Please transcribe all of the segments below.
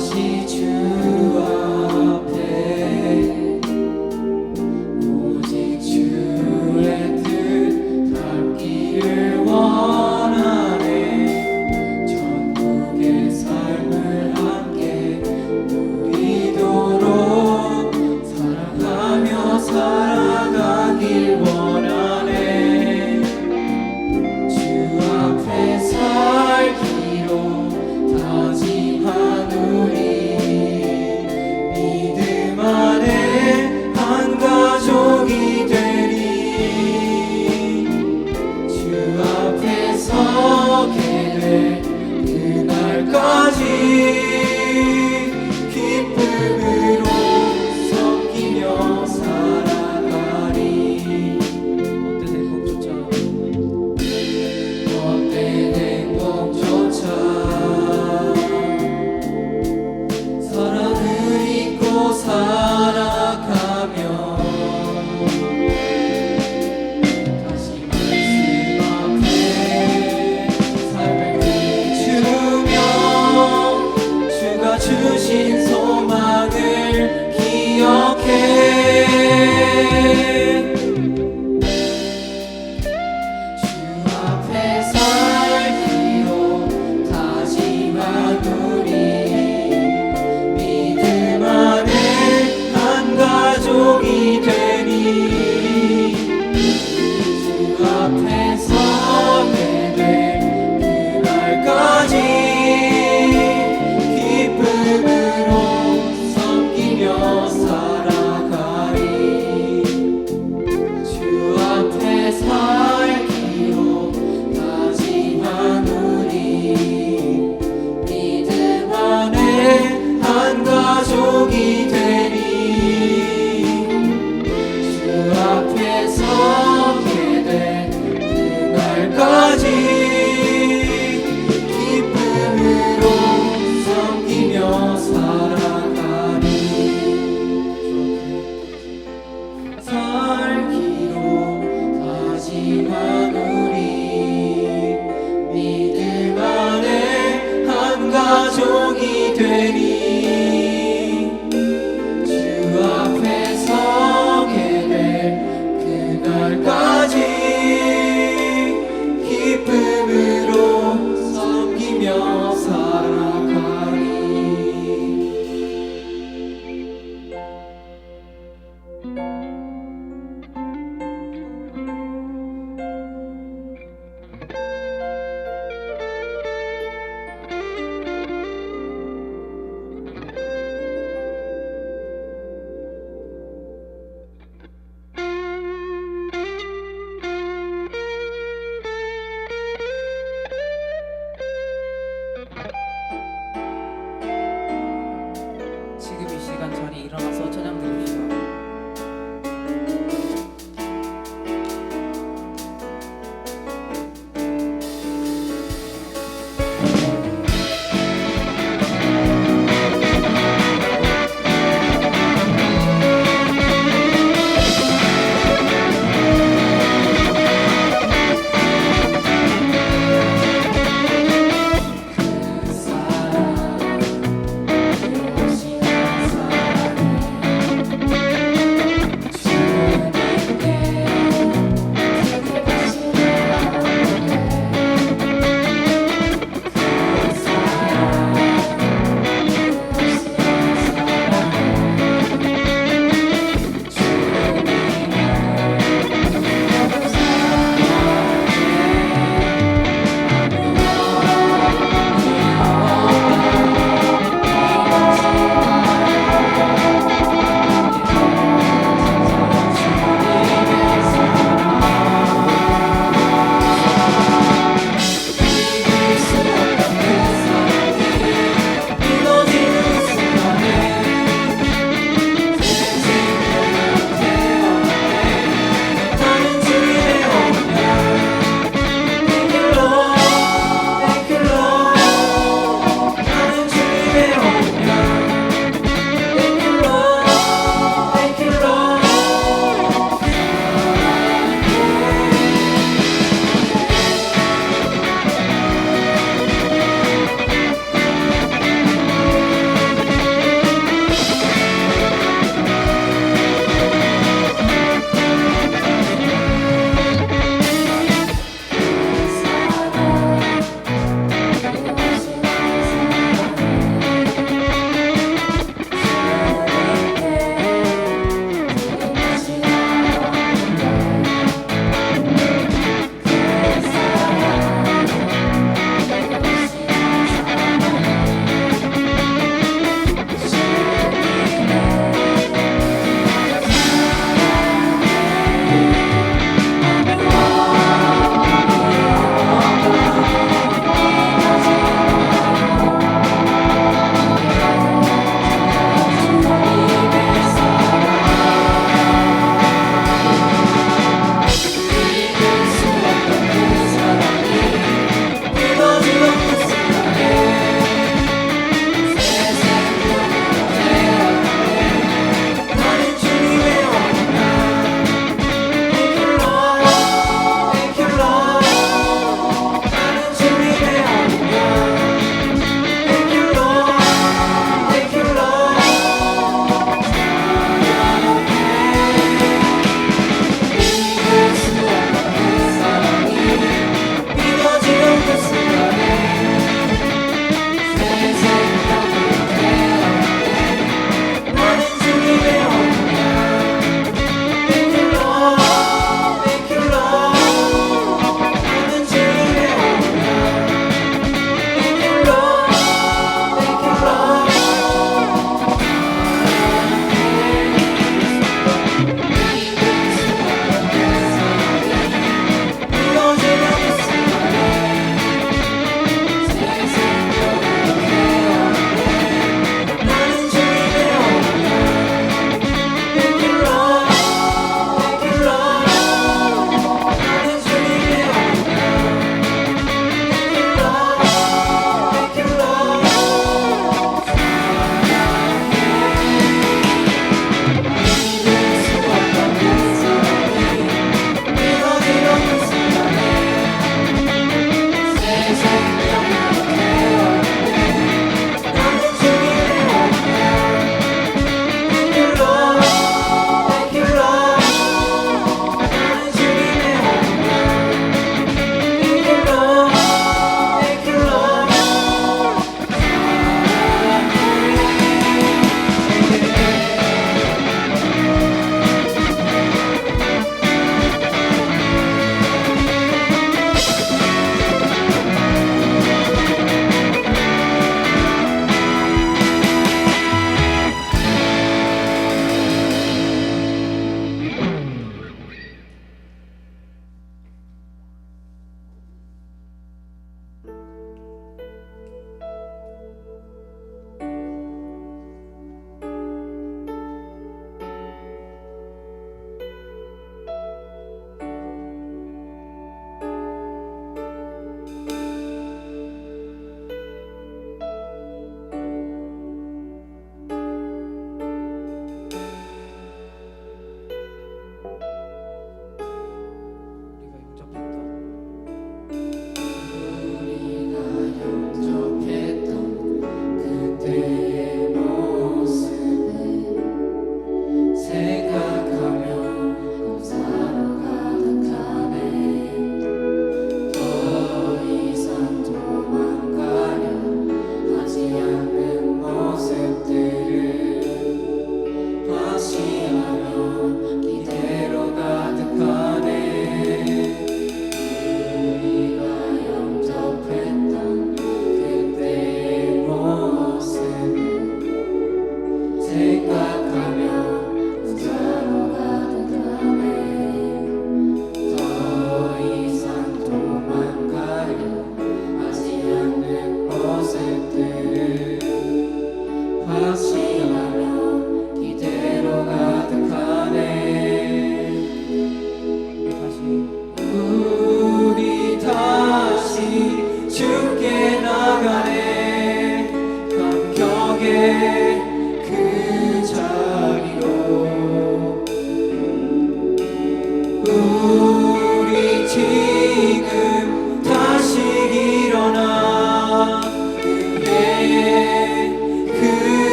다시 주 앞에 오직 주의 뜻 닮기를 원하네. 천국의 삶을 함께 누리도록 사랑하며 살아가길 원하네. 주 앞에 살기로 다짐한 우리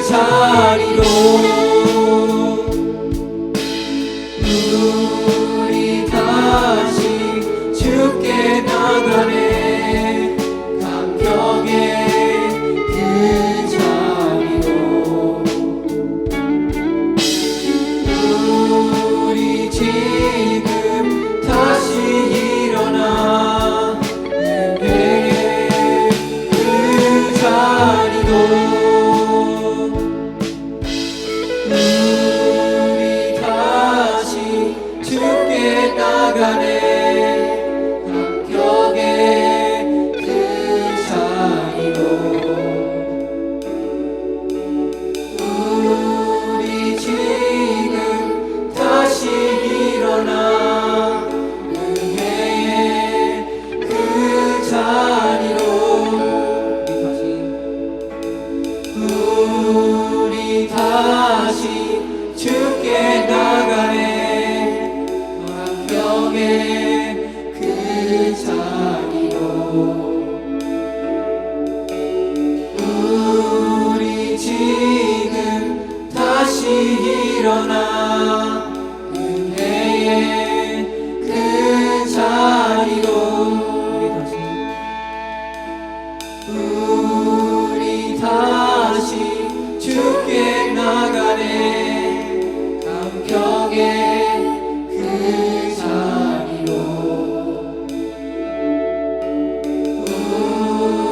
자리로 우리 다시 주께 나가네 감격의 그 자리로 우리 지금 다시 일어나 은혜의 그 자리로 우리 다시 주께 나가네 감격의 그 자리로 우리 지금 다시 일어나 은혜의 그 자리로 우리 다시 주께 나가네 감격의 그 자리로 우리 지금 다시 일어나 은혜의 그 자리로 우리 다시 주께 나가네 감격의 그 자리로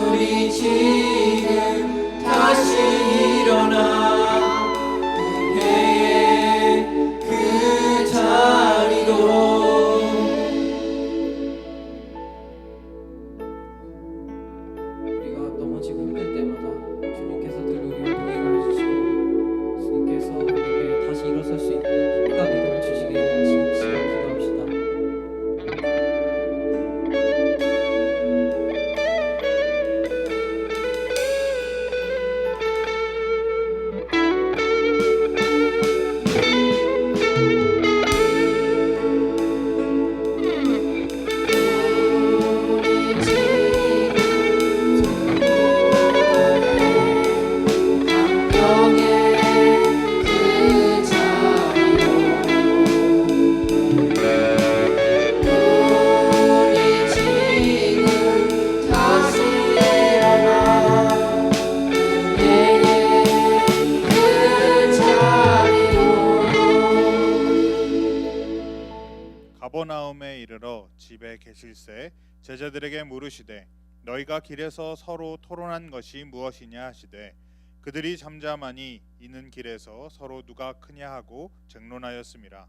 우리 지금 다시 일어나 은혜의 그 자리로 우리가 넘어지고 힘들 때마다 주님께서 늘 우리와 동행을 해주시고 주님께서 우리에게 다시 일어설 수 있는 힘과 믿음을 주시기를 지금 기도합시다. 가버나움에 이르러 집에 계실새 제자들에게 물으시되 너희가 길에서 서로 토론한 것이 무엇이냐 하시되 그들이 잠잠하니 이는 길에서 서로 누가 크냐 하고 쟁론하였음이라.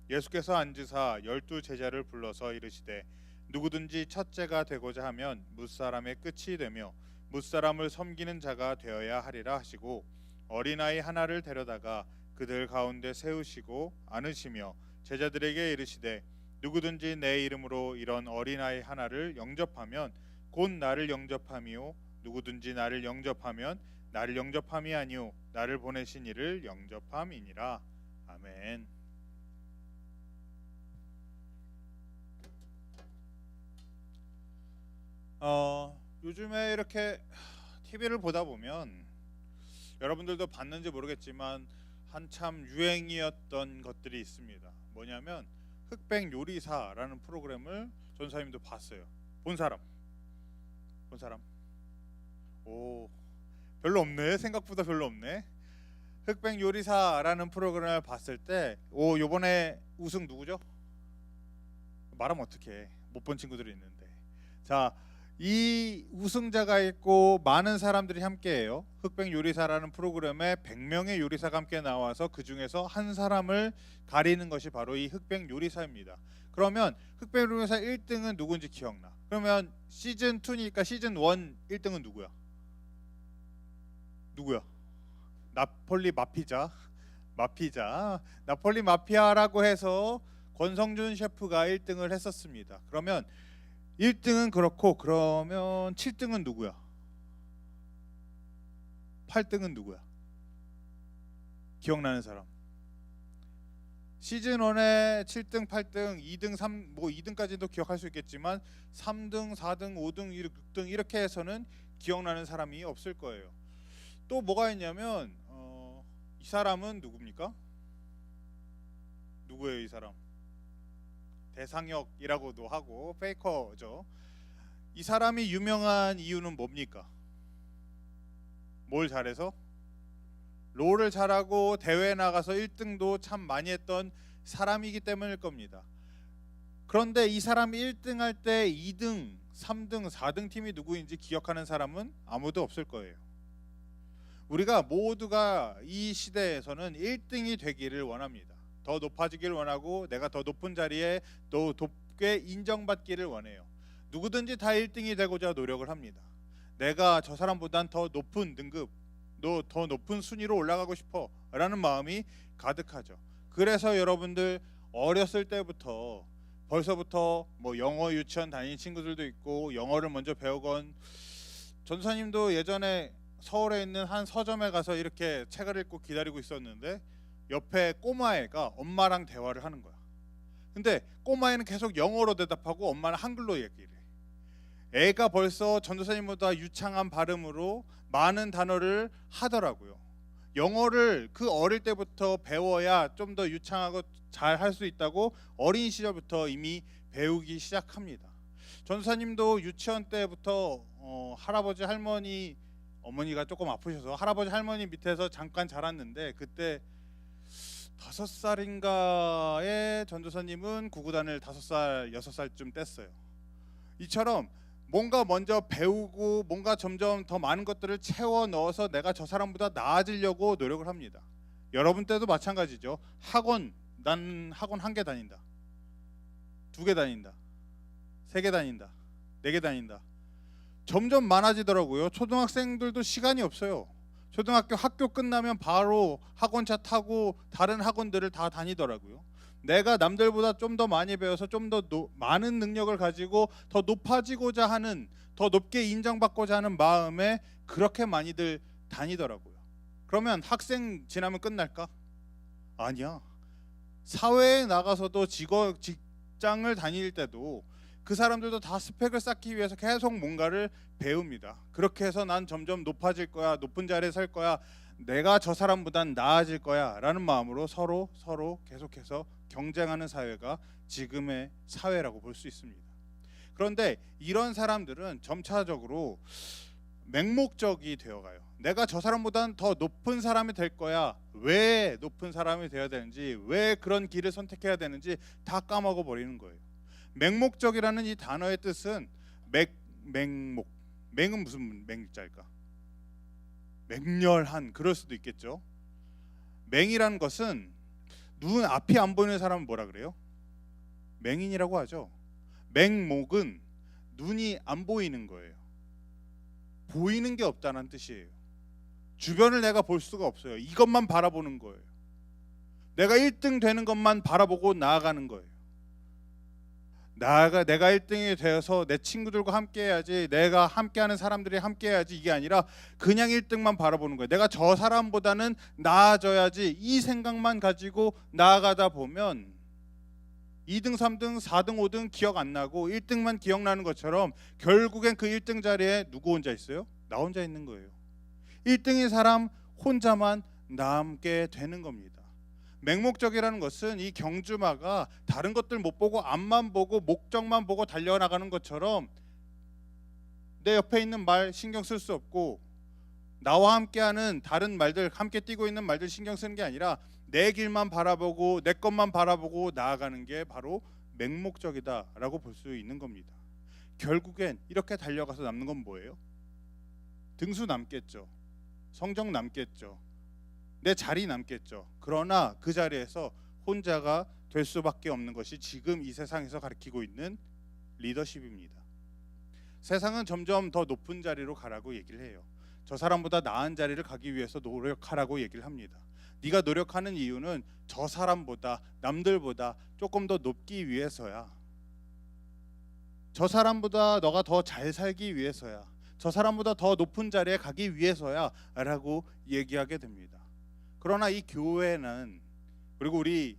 예수께서 앉으사 12 제자를 불러서 이르시되 누구든지 첫째가 되고자 하면 뭇사람의 끝이 되며 뭇사람을 섬기는 자가 되어야 하리라 하시고 어린아이 하나를 데려다가 그들 가운데 세우시고 안으시며 제자들에게 이르시되 누구든지 내 이름으로 이런 어린아이 하나를 영접하면 곧 나를 영접함이요 누구든지 나를 영접하면 나를 영접함이 아니요 나를 보내신 이를 영접함이니라. 아멘. 요즘에 이렇게 TV를 보다 보면 여러분들도 봤는지 모르겠지만 한참 유행이었던 것들이 있습니다. 뭐냐면 흑백 요리사라는 프로그램을 전사님도 봤어요. 본 사람? 오, 별로 없네. 생각보다 별로 없네. 흑백 요리사라는 프로그램을 봤을 때 요번에 우승 누구죠? 말하면 어떡해. 못 본 친구들이 있는데. 자, 이 우승자가 있고 많은 사람들이 함께해요. 흑백 요리사라는 프로그램에 100명의 요리사가 함께 나와서 그 중에서 한 사람을 가리는 것이 바로 이 흑백 요리사입니다. 그러면 흑백 요리사 1등은 누군지 기억나? 그러면 시즌 2니까 시즌 1 1등은 누구야? 나폴리 마피자. 나폴리 마피아라고 해서 권성준 셰프가 1등을 했었습니다. 그러면 1등은 그렇고 그러면 7등은 누구야? 8등은 누구야? 기억나는 사람? 시즌 1에 7등, 8등, 2등, 3, 2등까지도 기억할 수 있겠지만 3등, 4등, 5등, 6등 이렇게 해서는 기억나는 사람이 없을 거예요. 또 뭐가 있냐면 이 사람은 누굽니까? 누구예요, 이 사람? 대상역이라고도 하고 페이커죠. 이 사람이 유명한 이유는 뭡니까? 뭘 잘해서? 롤을 잘하고 대회 나가서 1등도 참 많이 했던 사람이기 때문일 겁니다. 그런데 이 사람이 1등 할 때 2등, 3등, 4등 팀이 누구인지 기억하는 사람은 아무도 없을 거예요. 우리가 모두가 이 시대에서는 1등이 되기를 원합니다. 더 높아지기를 원하고 내가 더 높은 자리에 더 높게 인정받기를 원해요. 누구든지 다 1등이 되고자 노력을 합니다. 내가 저 사람보단 더 높은 등급, 더 높은 순위로 올라가고 싶어 라는 마음이 가득하죠. 그래서 여러분들 어렸을 때부터 벌써부터 뭐 영어 유치원 다니는 친구들도 있고 영어를 먼저 배우건, 전사님도 예전에 서울에 있는 한 서점에 가서 이렇게 책을 읽고 기다리고 있었는데 옆에 꼬마애가 엄마랑 대화를 하는 거야. 근데 꼬마애는 계속 영어로 대답하고 엄마는 한글로 얘기를 해. 애가 벌써 전도사님보다 유창한 발음으로 많은 단어를 하더라고요. 영어를 그 어릴 때부터 배워야 좀 더 유창하고 잘 할 수 있다고 어린 시절부터 이미 배우기 시작합니다. 전도사님도 유치원 때부터 할아버지 할머니, 어머니가 조금 아프셔서 할아버지 할머니 밑에서 잠깐 자랐는데, 그때 5살인가에 전도사님은 구구단을 5살, 6살쯤 뗐어요. 이처럼 뭔가 먼저 배우고 뭔가 점점 더 많은 것들을 채워 넣어서 내가 저 사람보다 나아지려고 노력을 합니다. 여러분 때도 마찬가지죠. 난 학원 1개 다닌다, 2개 다닌다, 3개 다닌다, 4개 다닌다. 점점 많아지더라고요. 초등학생들도 시간이 없어요. 초등학교 학교 끝나면 바로 학원차 타고 다른 학원들을 다 다니더라고요. 내가 남들보다 좀 더 많이 배워서 좀 더 많은 능력을 가지고 더 높아지고자 하는, 더 높게 인정받고자 하는 마음에 그렇게 많이들 다니더라고요. 그러면 학생 지나면 끝날까? 아니야. 사회에 나가서도 직장을 다닐 때도 그 사람들도 다 스펙을 쌓기 위해서 계속 뭔가를 배웁니다. 그렇게 해서 난 점점 높아질 거야, 높은 자리에 설 거야, 내가 저 사람보단 나아질 거야 라는 마음으로 서로 계속해서 경쟁하는 사회가 지금의 사회라고 볼 수 있습니다. 그런데 이런 사람들은 점차적으로 맹목적이 되어가요. 내가 저 사람보다는 더 높은 사람이 될 거야, 왜 높은 사람이 되어야 되는지, 왜 그런 길을 선택해야 되는지 다 까먹어 버리는 거예요. 맹목적이라는 이 단어의 뜻은 맹목, 맹은 무슨 맹자일까? 맹렬한, 그럴 수도 있겠죠. 맹이라는 것은 눈 앞이 안 보이는 사람은 뭐라 그래요? 맹인이라고 하죠. 맹목은 눈이 안 보이는 거예요. 보이는 게 없다는 뜻이에요. 주변을 내가 볼 수가 없어요. 이것만 바라보는 거예요. 내가 1등 되는 것만 바라보고 나아가는 거예요. 내가 1등이 되어서 내 친구들과 함께 해야지, 내가 함께하는 사람들이 함께 해야지, 이게 아니라 그냥 1등만 바라보는 거예요. 내가 저 사람보다는 나아져야지, 이 생각만 가지고 나아가다 보면 2등, 3등, 4등, 5등 기억 안 나고 1등만 기억나는 것처럼 결국엔 그 1등 자리에 누구 혼자 있어요? 나 혼자 있는 거예요. 1등인 사람 혼자만 남게 되는 겁니다. 맹목적이라는 것은 이 경주마가 다른 것들 못 보고 앞만 보고 목적만 보고 달려나가는 것처럼 내 옆에 있는 말 신경 쓸 수 없고, 나와 함께하는 다른 말들, 함께 뛰고 있는 말들 신경 쓰는 게 아니라 내 길만 바라보고 내 것만 바라보고 나아가는 게 바로 맹목적이다라고 볼 수 있는 겁니다. 결국엔 이렇게 달려가서 남는 건 뭐예요? 등수 남겠죠. 성적 남겠죠. 내 자리 남겠죠. 그러나 그 자리에서 혼자가 될 수밖에 없는 것이 지금 이 세상에서 가리키고 있는 리더십입니다. 세상은 점점 더 높은 자리로 가라고 얘기를 해요. 저 사람보다 나은 자리를 가기 위해서 노력하라고 얘기를 합니다. 네가 노력하는 이유는 저 사람보다, 남들보다 조금 더 높기 위해서야. 저 사람보다 너가 더 잘 살기 위해서야. 저 사람보다 더 높은 자리에 가기 위해서야 라고 얘기하게 됩니다. 그러나 이 교회는, 그리고 우리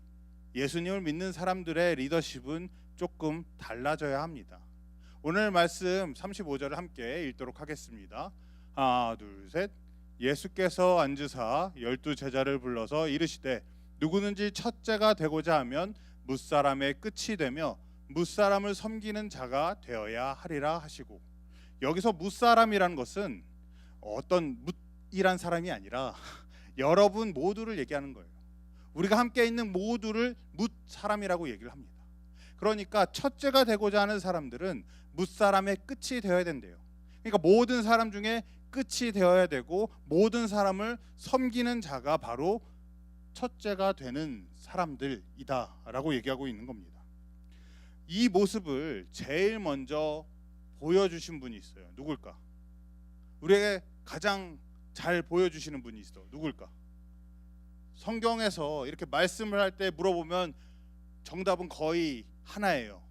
예수님을 믿는 사람들의 리더십은 조금 달라져야 합니다. 오늘 말씀 35절을 함께 읽도록 하겠습니다. 하나, 둘, 셋. 예수께서 앉으사 12제자를 불러서 이르시되 누구든지 첫째가 되고자 하면 뭇사람의 끝이 되며 뭇사람을 섬기는 자가 되어야 하리라 하시고, 여기서 뭇사람이라는 것은 어떤 뭇이란 사람이 아니라 여러분 모두를 얘기하는 거예요. 우리가 함께 있는 모두를 뭇사람이라고 얘기를 합니다. 그러니까 첫째가 되고자 하는 사람들은 뭇사람의 끝이 되어야 된대요. 그러니까 모든 사람 중에 끝이 되어야 되고 모든 사람을 섬기는 자가 바로 첫째가 되는 사람들이다라고 얘기하고 있는 겁니다. 이 모습을 제일 먼저 보여주신 분이 있어요. 누굴까? 우리에게 가장 잘 보여주시는 분이 있어. 누굴까? 성경에서 이렇게 말씀을 할 때 물어보면 정답은 거의 하나예요.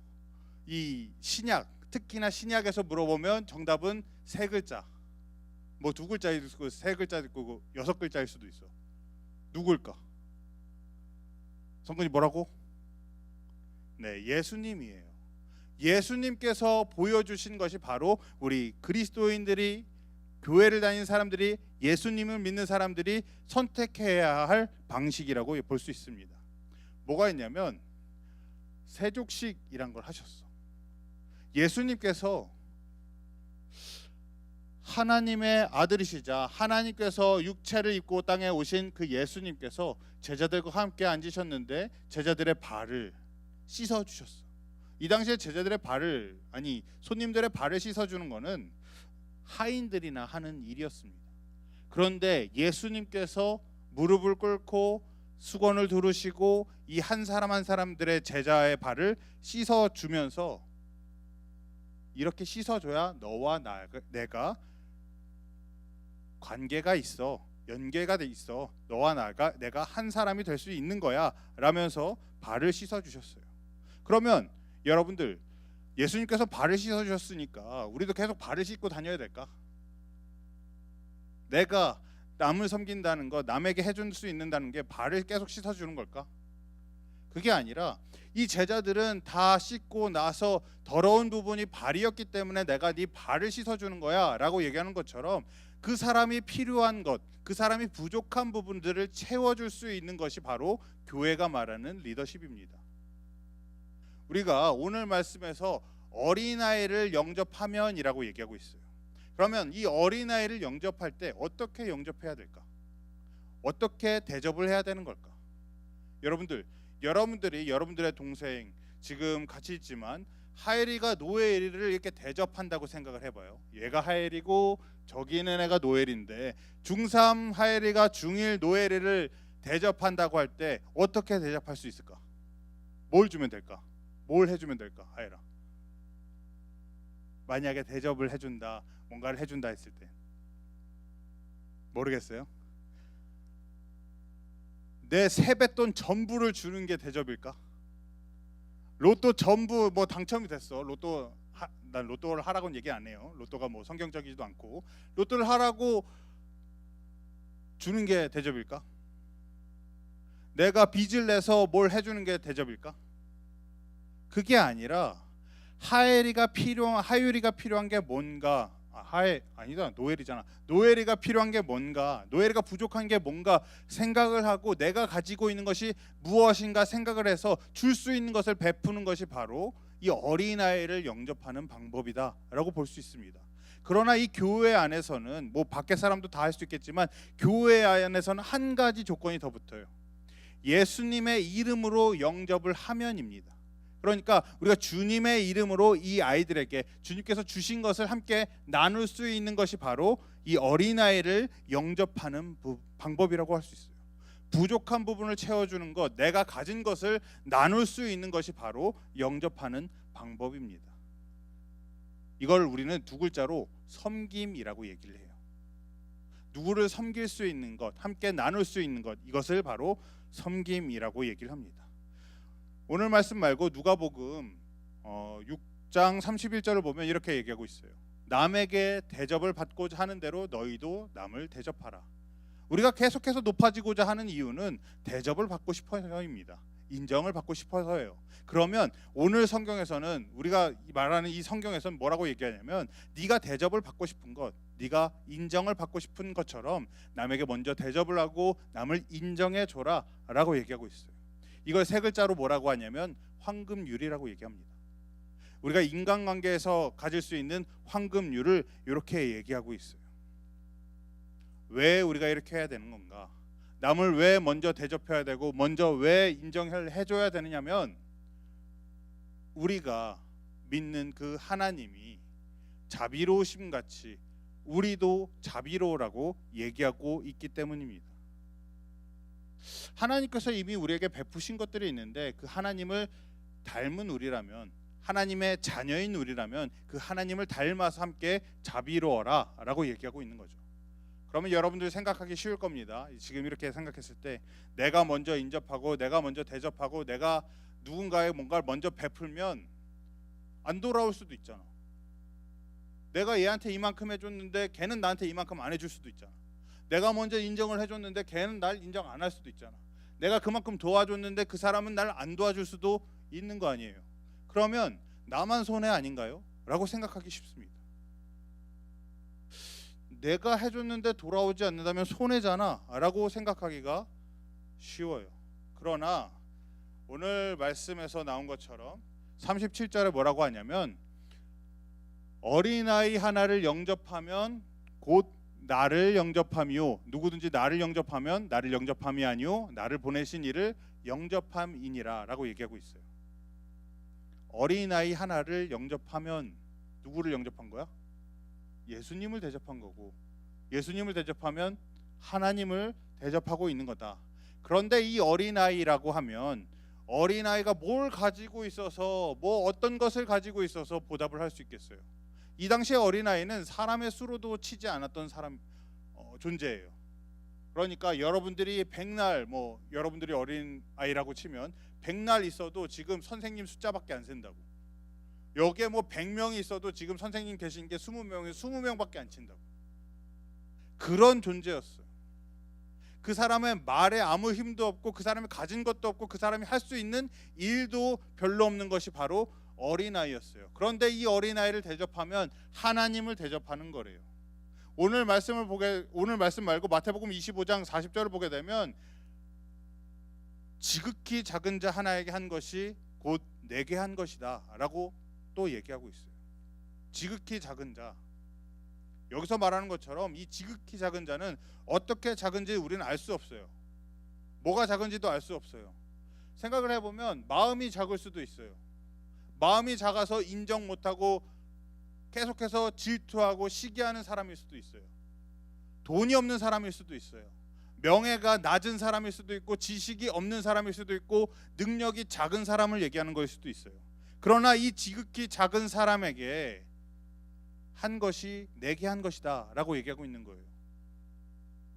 이 신약, 특히나 신약에서 물어보면 정답은 세 글자. 뭐 두 글자일 수도 있고 세 글자일 수도 있고 여섯 글자일 수도 있어. 누굴까? 성경이 뭐라고? 네, 예수님이에요. 예수님께서 보여주신 것이 바로 우리 그리스도인들이, 교회를 다니는 사람들이, 예수님을 믿는 사람들이 선택해야 할 방식이라고 볼 수 있습니다. 뭐가 있냐면 세족식이란 걸 하셨어. 예수님께서 하나님의 아들이시자 하나님께서 육체를 입고 땅에 오신 그 예수님께서 제자들과 함께 앉으셨는데 제자들의 발을 씻어 주셨어. 이 당시에 제자들의 발을, 아니 손님들의 발을 씻어 주는 거는 하인들이나 하는 일이었습니다. 그런데 예수님께서 무릎을 꿇고 수건을 두르시고 이 한 사람 한 사람들의 제자의 발을 씻어 주면서 이렇게 씻어 줘야 너와 내가 관계가 있어, 연계가 돼 있어, 너와 내가 한 사람이 될 수 있는 거야 라면서 발을 씻어 주셨어요. 그러면 여러분들, 예수님께서 발을 씻어 주셨으니까 우리도 계속 발을 씻고 다녀야 될까? 내가 남을 섬긴다는 거, 남에게 해줄 수 있는다는 게 발을 계속 씻어 주는 걸까? 그게 아니라 이 제자들은 다 씻고 나서 더러운 부분이 발이었기 때문에 내가 네 발을 씻어 주는 거야 라고 얘기하는 것처럼 그 사람이 필요한 것, 그 사람이 부족한 부분들을 채워줄 수 있는 것이 바로 교회가 말하는 리더십입니다. 우리가 오늘 말씀에서 어린아이를 영접하면이라고 얘기하고 있어요. 그러면 이 어린아이를 영접할 때 어떻게 영접해야 될까? 어떻게 대접을 해야 되는 걸까? 여러분들이 여러분들의 동생 지금 같이 있지만 하엘이가 노엘이를 이렇게 대접한다고 생각을 해봐요. 얘가 하엘이고 저기 있는 애가 노엘인데 중3 하엘이가 중1 노엘이를 대접한다고 할 때 어떻게 대접할 수 있을까? 뭘 주면 될까? 뭘 해주면 될까? 하엘아, 만약에 대접을 해준다, 뭔가를 해준다 했을 때 모르겠어요? 내 세뱃돈 전부를 주는 게 대접일까? 로또 전부 뭐 당첨이 됐어. 난 로또를 하라고는 얘기 안 해요. 로또가 뭐 성경적이지도 않고. 로또를 하라고 주는 게 대접일까? 내가 빚을 내서 뭘 해주는 게 대접일까? 그게 아니라 하율이가 필요한 게 뭔가, 노엘이잖아. 노엘이가 필요한 게 뭔가, 노엘이가 부족한 게 뭔가 생각을 하고 내가 가지고 있는 것이 무엇인가 생각을 해서 줄 수 있는 것을 베푸는 것이 바로 이 어린아이를 영접하는 방법이다라고 볼 수 있습니다. 그러나 이 교회 안에서는 뭐 밖에 사람도 다 할 수 있겠지만 교회 안에서는 한 가지 조건이 더 붙어요. 예수님의 이름으로 영접을 하면입니다. 그러니까 우리가 주님의 이름으로 이 아이들에게 주님께서 주신 것을 함께 나눌 수 있는 것이 바로 이 어린아이를 영접하는 방법이라고 할 수 있어요. 부족한 부분을 채워주는 것, 내가 가진 것을 나눌 수 있는 것이 바로 영접하는 방법입니다. 이걸 우리는 두 글자로 섬김이라고 얘기를 해요. 누구를 섬길 수 있는 것, 함께 나눌 수 있는 것, 이것을 바로 섬김이라고 얘기를 합니다. 오늘 말씀 말고 누가복음 6장 31절을 보면 이렇게 얘기하고 있어요. 남에게 대접을 받고자 하는 대로 너희도 남을 대접하라. 우리가 계속해서 높아지고자 하는 이유는 대접을 받고 싶어서입니다. 인정을 받고 싶어서예요. 그러면 오늘 성경에서는 우리가 말하는 이 성경에서는 뭐라고 얘기하냐면 네가 대접을 받고 싶은 것, 네가 인정을 받고 싶은 것처럼 남에게 먼저 대접을 하고 남을 인정해 줘라라고 얘기하고 있어요. 이걸 세 글자로 뭐라고 하냐면 황금률이라고 얘기합니다. 우리가 인간관계에서 가질 수 있는 황금률을 이렇게 얘기하고 있어요. 왜 우리가 이렇게 해야 되는 건가? 남을 왜 먼저 대접해야 되고 먼저 왜 인정을 해줘야 되느냐면 우리가 믿는 그 하나님이 자비로우심 같이 우리도 자비로우라고 얘기하고 있기 때문입니다. 하나님께서 이미 우리에게 베푸신 것들이 있는데 그 하나님을 닮은 우리라면, 하나님의 자녀인 우리라면 그 하나님을 닮아서 함께 자비로워라 라고 얘기하고 있는 거죠. 그러면 여러분들 생각하기 쉬울 겁니다. 지금 이렇게 생각했을 때 내가 먼저 인접하고 내가 먼저 대접하고 내가 누군가의 뭔가를 먼저 베풀면 안 돌아올 수도 있잖아. 내가 얘한테 이만큼 해줬는데 걔는 나한테 이만큼 안 해줄 수도 있잖아. 내가 먼저 인정을 해줬는데 걔는 날 인정 안 할 수도 있잖아. 내가 그만큼 도와줬는데 그 사람은 날 안 도와줄 수도 있는 거 아니에요. 그러면 나만 손해 아닌가요? 라고 생각하기 쉽습니다. 내가 해줬는데 돌아오지 않는다면 손해잖아 라고 생각하기가 쉬워요. 그러나 오늘 말씀에서 나온 것처럼 37절에 뭐라고 하냐면 어린아이 하나를 영접하면 곧 나를 영접함이요, 누구든지 나를 영접하면 나를 영접함이 아니요 나를 보내신 이를 영접함이니라 라고 얘기하고 있어요. 어린아이 하나를 영접하면 누구를 영접한 거야? 예수님을 대접한 거고, 예수님을 대접하면 하나님을 대접하고 있는 거다. 그런데 이 어린아이라고 하면 어린아이가 뭘 가지고 있어서 뭐 어떤 것을 가지고 있어서 보답을 할 수 있겠어요? 이 당시에 어린아이는 사람의 수로도 치지 않았던 존재예요. 그러니까 여러분들이 백날 여러분들이 어린아이라고 치면 백날 있어도 지금 선생님 숫자밖에 안 센다고. 여기에 100명이 있어도 지금 선생님 계신 게 20명이 20명밖에 안 친다고. 그런 존재였어요. 그 사람의 말에 아무 힘도 없고 그 사람이 가진 것도 없고 그 사람이 할 수 있는 일도 별로 없는 것이 바로 어린아이였어요. 그런데 이 어린아이를 대접하면 하나님을 대접하는 거래요. 오늘 말씀 말고 마태복음 25장 40절을 보게 되면 지극히 작은 자 하나에게 한 것이 곧 내게 한 것이다 라고 또 얘기하고 있어요. 지극히 작은 자, 여기서 말하는 것처럼 이 지극히 작은 자는 어떻게 작은지 우리는 알 수 없어요. 뭐가 작은지도 알 수 없어요. 생각을 해보면 마음이 작을 수도 있어요. 마음이 작아서 인정 못하고 계속해서 질투하고 시기하는 사람일 수도 있어요. 돈이 없는 사람일 수도 있어요. 명예가 낮은 사람일 수도 있고 지식이 없는 사람일 수도 있고 능력이 작은 사람을 얘기하는 걸 수도 있어요. 그러나 이 지극히 작은 사람에게 한 것이 내게 한 것이다 라고 얘기하고 있는 거예요.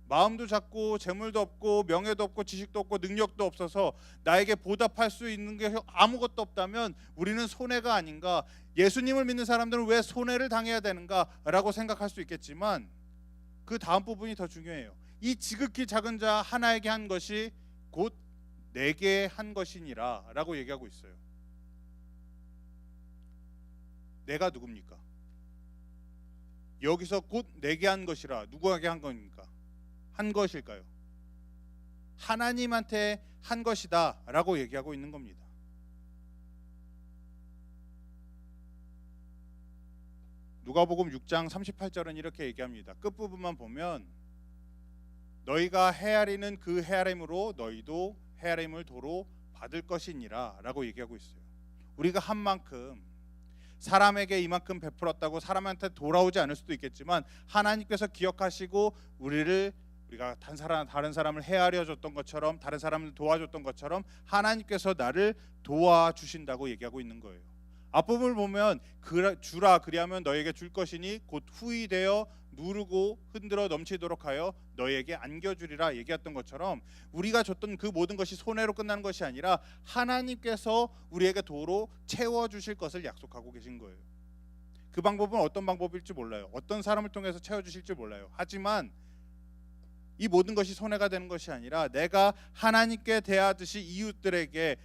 마음도 작고 재물도 없고 명예도 없고 지식도 없고 능력도 없어서 나에게 보답할 수 있는 게 아무것도 없다면 우리는 손해가 아닌가, 예수님을 믿는 사람들은 왜 손해를 당해야 되는가 라고 생각할 수 있겠지만 그 다음 부분이 더 중요해요. 이 지극히 작은 자 하나에게 한 것이 곧 내게 한 것이니라 라고 얘기하고 있어요. 내가 누굽니까? 여기서 곧 내게 한 것이라 누구에게 한 겁니까? 한 것일까요? 하나님한테 한 것이다 라고 얘기하고 있는 겁니다. 누가복음 6장 38절은 이렇게 얘기합니다. 끝부분만 보면 너희가 헤아리는 그 헤아림으로 너희도 헤아림을 도로 받을 것이니라 라고 얘기하고 있어요. 우리가 한 만큼 사람에게 이만큼 베풀었다고 사람한테 돌아오지 않을 수도 있겠지만 하나님께서 기억하시고 우리가 다른 사람을 헤아려 줬던 것처럼 다른 사람을 도와줬던 것처럼 하나님께서 나를 도와주신다고 얘기하고 있는 거예요. 앞부분을 보면 주라 그리하면 너에게 줄 것이니 곧 후히 되어 누르고 흔들어 넘치도록 하여 너에게 안겨주리라 얘기했던 것처럼 우리가 줬던 그 모든 것이 손해로 끝나는 것이 아니라 하나님께서 우리에게 도로 채워주실 것을 약속하고 계신 거예요. 그 방법은 어떤 방법일지 몰라요. 어떤 사람을 통해서 채워주실지 몰라요. 하지만 이 모든 것이 손해가 되는 것이 아니라 내가 하나님께 대하듯이 이웃들에게,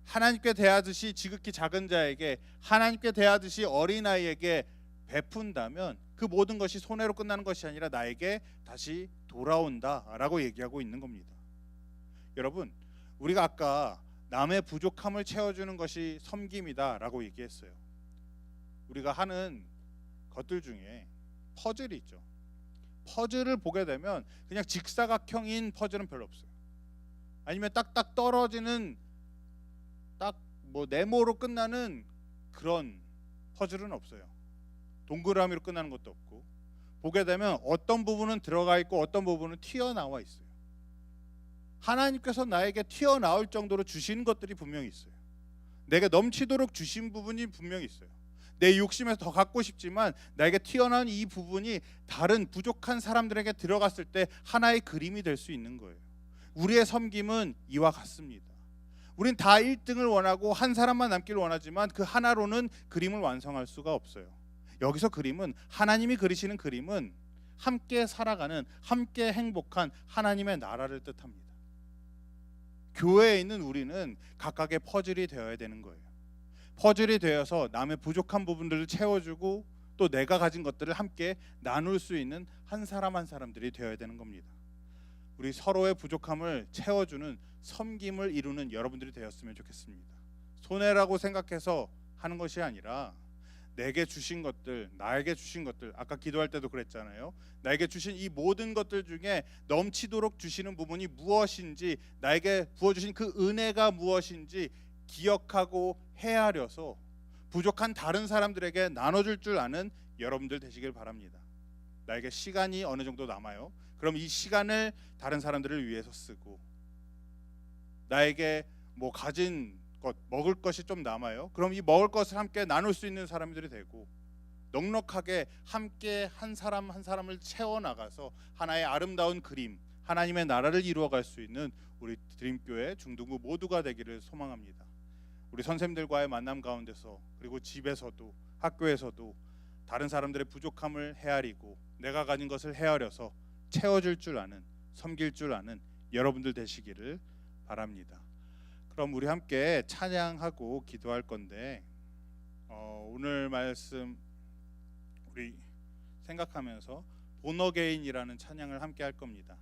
하나님께 대하듯이 지극히 작은 자에게, 하나님께 대하듯이 어린아이에게 베푼다면 그 모든 것이 손해로 끝나는 것이 아니라 나에게 다시 돌아온다라고 얘기하고 있는 겁니다. 여러분, 우리가 아까 남의 부족함을 채워주는 것이 섬김이다라고 얘기했어요. 우리가 하는 것들 중에 퍼즐이 있죠. 퍼즐을 보게 되면 그냥 직사각형인 퍼즐은 별로 없어요. 아니면 딱딱 떨어지는 딱 뭐 네모로 끝나는 그런 퍼즐은 없어요. 동그라미로 끝나는 것도 없고, 보게 되면 어떤 부분은 들어가 있고 어떤 부분은 튀어나와 있어요. 하나님께서 나에게 튀어나올 정도로 주신 것들이 분명히 있어요. 내게 넘치도록 주신 부분이 분명히 있어요. 내 욕심에서 더 갖고 싶지만 나에게 튀어나온 이 부분이 다른 부족한 사람들에게 들어갔을 때 하나의 그림이 될 수 있는 거예요. 우리의 섬김은 이와 같습니다. 우린 다 1등을 원하고 한 사람만 남기를 원하지만 그 하나로는 그림을 완성할 수가 없어요. 여기서 그림은, 하나님이 그리시는 그림은 함께 살아가는, 함께 행복한 하나님의 나라를 뜻합니다. 교회에 있는 우리는 각각의 퍼즐이 되어야 되는 거예요. 퍼즐이 되어서 남의 부족한 부분들을 채워주고 또 내가 가진 것들을 함께 나눌 수 있는 한 사람 한 사람들이 되어야 되는 겁니다. 우리 서로의 부족함을 채워주는 섬김을 이루는 여러분들이 되었으면 좋겠습니다. 손해라고 생각해서 하는 것이 아니라 내게 주신 것들, 나에게 주신 것들, 아까 기도할 때도 그랬잖아요. 나에게 주신 이 모든 것들 중에 넘치도록 주시는 부분이 무엇인지, 나에게 부어주신 그 은혜가 무엇인지 기억하고 헤아려서 부족한 다른 사람들에게 나눠줄 줄 아는 여러분들 되시길 바랍니다. 나에게 시간이 어느 정도 남아요. 그럼 이 시간을 다른 사람들을 위해서 쓰고, 나에게 뭐 가진 것, 먹을 것이 좀 남아요. 그럼 이 먹을 것을 함께 나눌 수 있는 사람들이 되고, 넉넉하게 함께 한 사람 한 사람을 채워나가서 하나의 아름다운 그림, 하나님의 나라를 이루어갈 수 있는 우리 드림교회 중등부 모두가 되기를 소망합니다. 우리 선생님들과의 만남 가운데서, 그리고 집에서도 학교에서도 다른 사람들의 부족함을 헤아리고 내가 가진 것을 헤아려서 채워줄 줄 아는, 섬길 줄 아는 여러분들 되시기를 바랍니다. 그럼 우리 함께 찬양하고 기도할 건데, 오늘 말씀 우리 생각하면서 본어게인이라는 찬양을 함께 할 겁니다.